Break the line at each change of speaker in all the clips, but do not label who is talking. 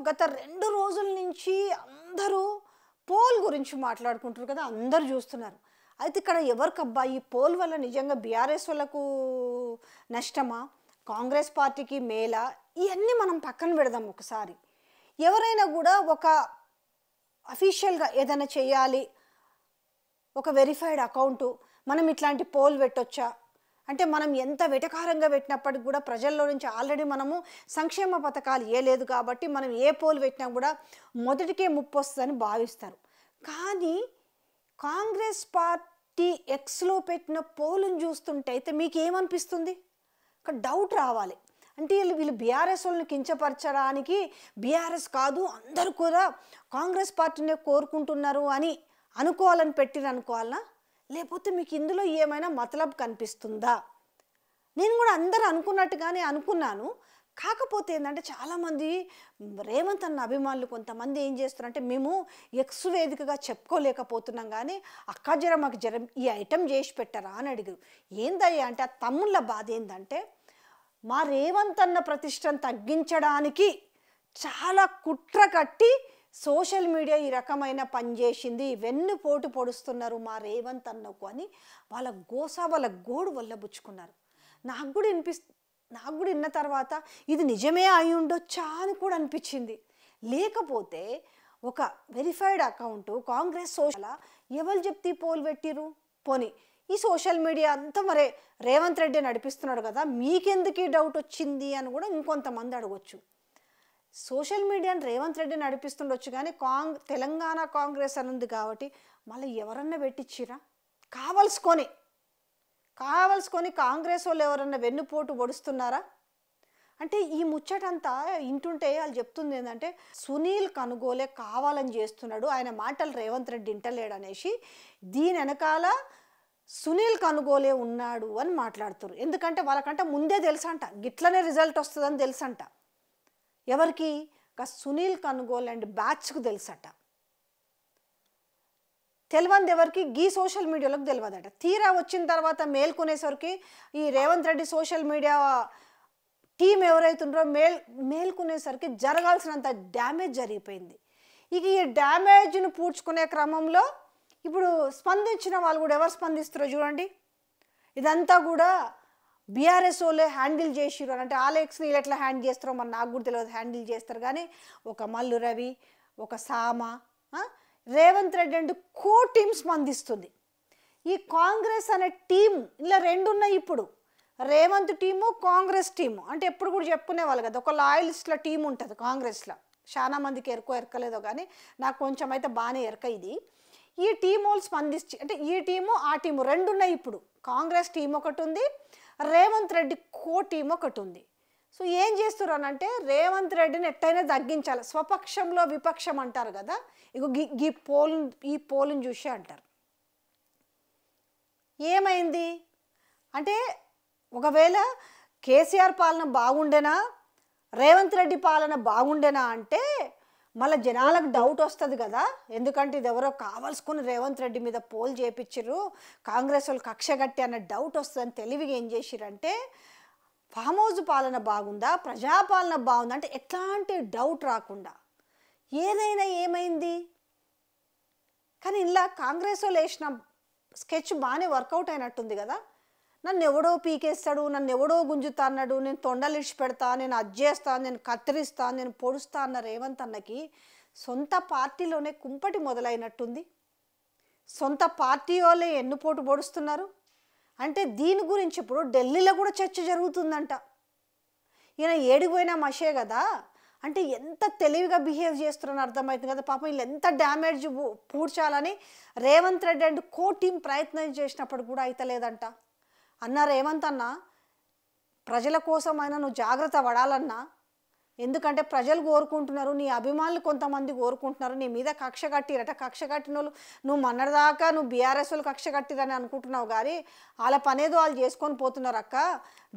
గత 2 రోజుల నుంచి అందరూ పోల్ గురించి మాట్లాడుకుంటారు కదా, అందరూ చూస్తున్నారు. అయితే ఇక్కడ ఎవరికబ్బా ఈ పోల్ వల్ల నిజంగా బీఆర్ఎస్ వాళ్ళకు నష్టమా, కాంగ్రెస్ పార్టీకి మేలా, ఇవన్నీ మనం పక్కన పెడదాం. ఒకసారి ఎవరైనా కూడా ఒక అఫీషియల్గా ఏదైనా చేయాలి, ఒక వెరిఫైడ్ అకౌంటు, మనం ఇట్లాంటి పోల్ పెట్టొచ్చా అంటే మనం ఎంత వెటకారంగా పెట్టినప్పటికి కూడా ప్రజల్లో నుంచి ఆల్రెడీ మనము సంక్షేమ పథకాలు లేదు కాబట్టి మనం ఏ పోల్ పెట్టినా కూడా మొదటికే ముప్పు వస్తుందని భావిస్తారు. కానీ కాంగ్రెస్ పార్టీ ఎక్స్లో పెట్టిన పోలును చూస్తుంటే అయితే మీకు ఏమనిపిస్తుంది? ఒక డౌట్ రావాలి. అంటే వీళ్ళు బీఆర్ఎస్ వాళ్ళని కించపరచడానికి బీఆర్ఎస్ కాదు అందరూ కూడా కాంగ్రెస్ పార్టీనే కోరుకుంటున్నారు అని అనుకోవాలని అనుకోవాలనా, లేకపోతే మీకు ఇందులో ఏమైనా మతలబ్ కనిపిస్తుందా? నేను కూడా అందరూ అనుకున్నట్టుగానే అనుకున్నాను. కాకపోతే ఏంటంటే చాలామంది రేవంత్ అన్న అభిమానులు కొంతమంది ఏం చేస్తున్నారంటే మేము ఎక్స్ వేదికగా చెప్పుకోలేకపోతున్నాం కానీ అక్క జర మాకు జర ఈ ఐటెం చేసి పెట్టరా అని అడిగారు. ఏందయ్యా అంటే ఆ తమ్ముళ్ళ బాధ ఏంటంటే మా రేవంత్ అన్న ప్రతిష్టను తగ్గించడానికి చాలా కుట్ర కట్టి సోషల్ మీడియా ఈ రకమైన పనిచేసింది, వెన్నుపోటు పొడుస్తున్నారు మా రేవంత్ అన్నకు అని వాళ్ళ వాళ్ళ గోడు వల్ల బుచ్చుకున్నారు. నాకు కూడా విన్న తర్వాత ఇది నిజమే అయి ఉండొచ్చా అని కూడా అనిపించింది. లేకపోతే ఒక వెరిఫైడ్ అకౌంటు కాంగ్రెస్ సోషల్ ఎవరు చెప్తే పోల్ పెట్టిరు? పోనీ ఈ సోషల్ మీడియా అంతా మరి రేవంత్ రెడ్డి నడిపిస్తున్నాడు కదా, మీకెందుకు ఈ డౌట్ వచ్చింది అని కూడా ఇంకొంతమంది అడగొచ్చు. సోషల్ మీడియాని రేవంత్ రెడ్డి నడిపిస్తుండొచ్చు కానీ తెలంగాణ కాంగ్రెస్ అని ఉంది కాబట్టి మళ్ళీ ఎవరన్నా పెట్టించిరా? కావలసుకొని కాంగ్రెస్ వాళ్ళు ఎవరన్నా వెన్నుపోటు పొడుస్తున్నారా? అంటే ఈ ముచ్చటంతా ఇంటుంటే వాళ్ళు చెప్తుంది ఏంటంటే సునీల్ కనుగోలే కావాలని చేస్తున్నాడు, ఆయన మాటలు రేవంత్ రెడ్డి ఇంటలేడు అనేసి దీని వెనకాల సునీల్ కనుగోలే ఉన్నాడు అని మాట్లాడుతారు. ఎందుకంటే వాళ్ళకంటే ముందే తెలుసంట గిట్లనే రిజల్ట్ వస్తుందని తెలుసంట. ఎవరికి? సునీల్ కనుగోలు అండ్ బ్యాచ్కు తెలుసట. తెలియదు ఎవరికి? గీ సోషల్ మీడియాలోకి తెలియదట. తీరా వచ్చిన తర్వాత మేల్కొనేసరికి ఈ Revanth Reddy social media team ఎవరైతుండ్రో మేల్కొనేసరికి జరగాల్సినంత డ్యామేజ్ జరిగిపోయింది. ఇక ఈ డ్యామేజ్ను పూడ్చుకునే క్రమంలో ఇప్పుడు స్పందించిన వాళ్ళు కూడా ఎవరు స్పందిస్తారో చూడండి. ఇదంతా కూడా బీఆర్ఎస్ వాళ్ళే హ్యాండిల్ చేసిరు అని అంటే ఆలెక్స్ని వీళ్ళు ఎట్లా హ్యాండిల్ చేస్తారో మరి నాకు కూడా తెలియదు. హ్యాండిల్ చేస్తారు కానీ ఒక మల్లు రవి, ఒక సామ, Revanth Reddy and co team స్పందిస్తుంది. ఈ కాంగ్రెస్ అనే టీం ఇలా రెండు ఉన్నాయి. ఇప్పుడు రేవంత్ టీము, కాంగ్రెస్ టీము అంటే ఎప్పుడు కూడా చెప్పుకునేవాళ్ళు కదా, ఒక లాయలిస్ట్ల టీం ఉంటుంది కాంగ్రెస్లో. చాలా మందికి ఎరకలేదో కానీ నాకు కొంచెం అయితే బాగానే ఎరక ఇది. ఈ టీం వాళ్ళు స్పందించి అంటే ఈ టీము ఆ టీము రెండు ఉన్నాయి. ఇప్పుడు కాంగ్రెస్ టీం ఒకటి ఉంది, రేవంత్ రెడ్డి కో టీం ఒకటి ఉంది. సో ఏం చేస్తున్నారు అంటే రేవంత్ రెడ్డిని ఎట్టయినా తగ్గించాలి, స్వపక్షంలో విపక్షం అంటారు కదా, ఇగో ఈ పోలుని చూసి అంటారు. ఏమైంది అంటే ఒకవేళ కేసీఆర్ పాలన బాగుండేనా, రేవంత్ రెడ్డి పాలన బాగుండేనా అంటే మళ్ళీ జనాలకు డౌట్ వస్తుంది కదా. ఎందుకంటే ఇది ఎవరో కావాల్సుకుని రేవంత్ రెడ్డి మీద పోల్ చేయించారు, కాంగ్రెస్ వాళ్ళు కక్ష కట్టి అన్న డౌట్ వస్తుందని తెలివిగా ఏం చేసిరంటే ఫామ్ హౌస్ పాలన బాగుందా, ప్రజాపాలన బాగుందా అంటే ఎట్లాంటి డౌట్ రాకుండా ఏదైనా ఏమైంది. కానీ ఇలా కాంగ్రెస్ వాళ్ళు వేసిన స్కెచ్ బాగానే వర్కౌట్ అయినట్టుంది కదా. నన్ను ఎవడో పీకేస్తాడు, నన్ను ఎవడో గుంజుతా అన్నాడు, నేను తొండలు ఇడిచి పెడతా, నేను అజ్జేస్తాను, నేను కత్తిరిస్తాను, నేను పొడుస్తా అన్న రేవంత్ అన్నకి సొంత పార్టీలోనే కుంపటి మొదలైనట్టుంది. సొంత పార్టీ వాళ్ళే ఎన్నుపోటు పొడుస్తున్నారు అంటే దీని గురించి ఇప్పుడు ఢిల్లీలో కూడా చర్చ జరుగుతుందంట. ఈయన ఏడిపోయినా మషే కదా అంటే ఎంత తెలివిగా బిహేవ్ చేస్తున్నారని అర్థమవుతుంది కదా. పాపం వీళ్ళు ఎంత డ్యామేజ్ పూడ్చాలని Revanth Reddy and co team ప్రయత్నం చేసినప్పుడు కూడా అయితలేదంట. అన్న రేవంత్ అన్న ప్రజల కోసం అయినా నువ్వు జాగ్రత్త పడాలన్నా, ఎందుకంటే ప్రజలు కోరుకుంటున్నారు, నీ అభిమానులు కొంతమంది కోరుకుంటున్నారు, నీ మీద కక్ష కట్టిరట. కక్ష కట్టిన వాళ్ళు నువ్వు మొన్నటిదాకా నువ్వు బీఆర్ఎస్ వాళ్ళు కక్ష కట్టిరని అనుకుంటున్నావు కానీ వాళ్ళ పనేదో వాళ్ళు చేసుకొని పోతున్నారు. అక్క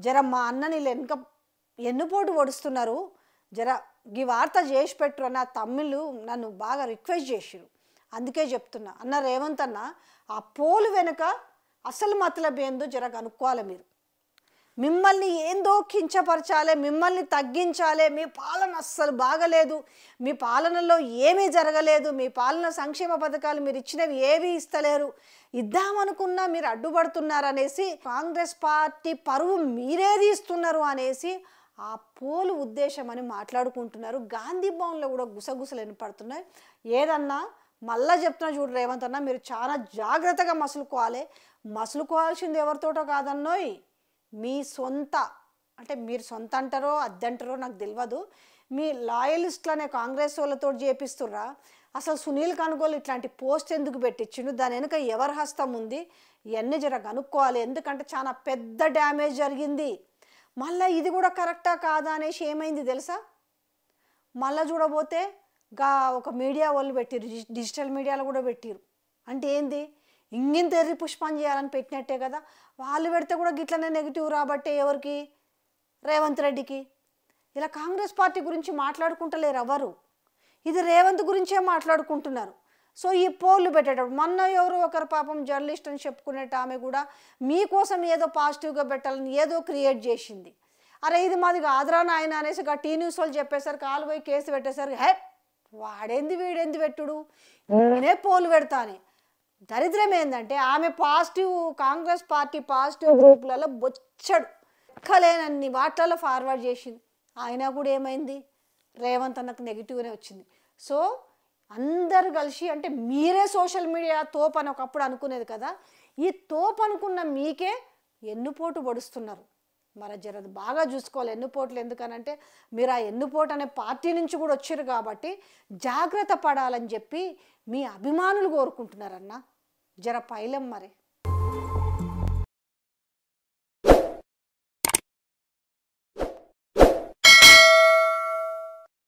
జర మా అన్నని వెనుక ఎన్నుపోటు పొడుస్తున్నారు, జర ఈ వార్త చేసి పెట్టు అని ఆ తమ్ముళ్ళు నన్ను బాగా రిక్వెస్ట్ చేసిరు. అందుకే చెప్తున్నా అన్న రేవంత్ అన్న, ఆ పోలు వెనుక అసలు మతలబ్ ఏందో జర కనుక్కోవాలి. మిమ్మల్ని ఏందో కించపరచాలి, మిమ్మల్ని తగ్గించాలి, మీ పాలన అస్సలు బాగలేదు, మీ పాలనలో ఏమీ జరగలేదు, మీ పాలన సంక్షేమ పథకాలు మీరు ఇచ్చినవి ఏవి ఇస్తలేరు, ఇద్దామనుకున్నా మీరు అడ్డుపడుతున్నారనేసి, కాంగ్రెస్ పార్టీ పరువు మీరే తీస్తున్నారు అనేసి ఆ పోలు ఉద్దేశం అని మాట్లాడుకుంటున్నారు. గాంధీ భవన్లో కూడా గుసగుసలు వినపడుతున్నాయి. ఏదన్నా మళ్ళా చెప్తున్నా చూడు రేవంత్ అన్న, మీరు చాలా జాగ్రత్తగా మసులుకోవాల్సింది ఎవరితోటో కాదన్నోయ్, మీ సొంత, అంటే మీరు సొంత అంటారో అద్దంటారో నాకు తెలియదు, మీ లాయలిస్టులనే కాంగ్రెస్ వాళ్ళతో చేపిస్తుర్రా? అసలు సునీల్ కనుగోలు ఇట్లాంటి పోస్ట్ ఎందుకు పెట్టించిండు, దాని వెనుక ఎవరి హస్తం ఉంది, ఇవన్నీ జర కనుక్కోవాలి. ఎందుకంటే చాలా పెద్ద డ్యామేజ్ జరిగింది. మళ్ళీ ఇది కూడా కరెక్టా కాదా అనేసి ఏమైంది తెలుసా, మళ్ళీ చూడబోతే ఒక మీడియా వాళ్ళు పెట్టిరు, డిజిటల్ మీడియాలో కూడా పెట్టిరు. అంటే ఏంది, ఇంగింత ఎర్రి పుష్పం చేయాలని పెట్టినట్టే కదా. వాళ్ళు పెడితే కూడా గిట్లనే నెగిటివ్ రాబట్టే ఎవరికి, రేవంత్ రెడ్డికి. ఇలా కాంగ్రెస్ పార్టీ గురించి మాట్లాడుకుంటలేరు ఎవరు, ఇది రేవంత్ గురించే మాట్లాడుకుంటున్నారు. సో ఈ పోల్లు పెట్టేటప్పుడు మొన్న ఎవరో ఒకరు పాపం జర్నలిస్ట్ అని చెప్పుకునేట ఆమె కూడా మీకోసం ఏదో పాజిటివ్గా పెట్టాలని ఏదో క్రియేట్ చేసింది. అరే ఇది మాది కాదురా నాయన అనేసి టీ న్యూస్ వాళ్ళు చెప్పేసరికి కాలు పోయి కేసు పెట్టేసరికి హే వాడేంది వీడేంది పెట్టుడు, నేనే పోలు పెడతాను. దరిద్రం ఏంటంటే ఆమె పాజిటివ్, కాంగ్రెస్ పార్టీ పాజిటివ్ గ్రూపులలో బొచ్చడు ఎక్కలేనన్ని వాటిలలో ఫార్వర్డ్ చేసింది. అయినా కూడా ఏమైంది, రేవంత్ అన్నకు నెగిటివ్నే వచ్చింది. సో అందరు కలిసి, అంటే మీరే సోషల్ మీడియా తోపు అని ఒకప్పుడు అనుకునేది కదా, ఈ తోపు అనుకున్న మీకే ఎన్నుపోటు పొడుస్తున్నారు. మరి జరది బాగా చూసుకోవాలి ఎన్నుపోట్లు. ఎందుకనంటే మీరు ఆ ఎన్నుపోటు అనే పార్టీ నుంచి కూడా వచ్చారు కాబట్టి జాగ్రత్త పడాలని చెప్పి మీ అభిమానులు కోరుకుంటున్నారన్న. జర పైలం మరి.